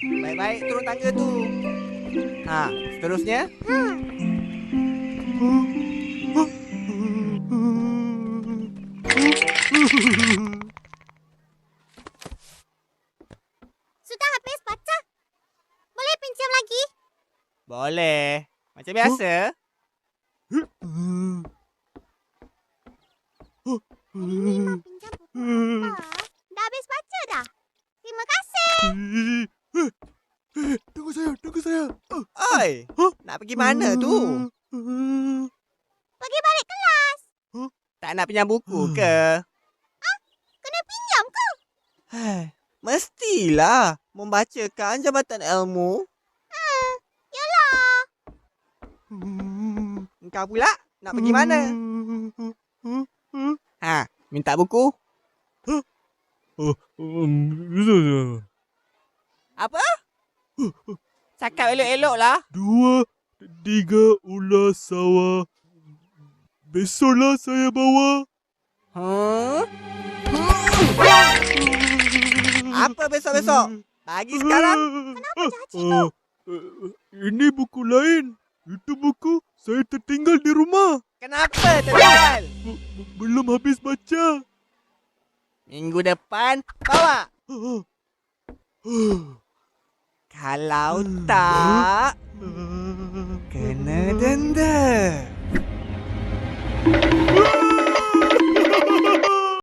Baik-baik turun tangga tu. Ha, seterusnya. Sudah habis baca? Boleh pinjam lagi? Boleh. Macam biasa. Hari ni mau pinjam buku apa? Dah habis baca dah? Terima kasih. Tunggu saya. Oi, nak pergi mana tu? Pergi balik kelas. Tak nak pinjam buku ke? Kena pinjam ke? Mestilah membacakan Jabatan Ilmu. Yalah. Engkau pula nak pergi mana? Ha, minta buku. Apa? Cakap elok-elok lah. 2, 3 ulas sawah. Besoklah saya bawa. Huh? Apa besok-besok? Pagi sekarang? Kenapa Haji tu? Ini buku lain. Itu buku saya tertinggal di rumah. Kenapa tertinggal? Belum habis baca. Minggu depan bawa. Kalau tak, kena denda.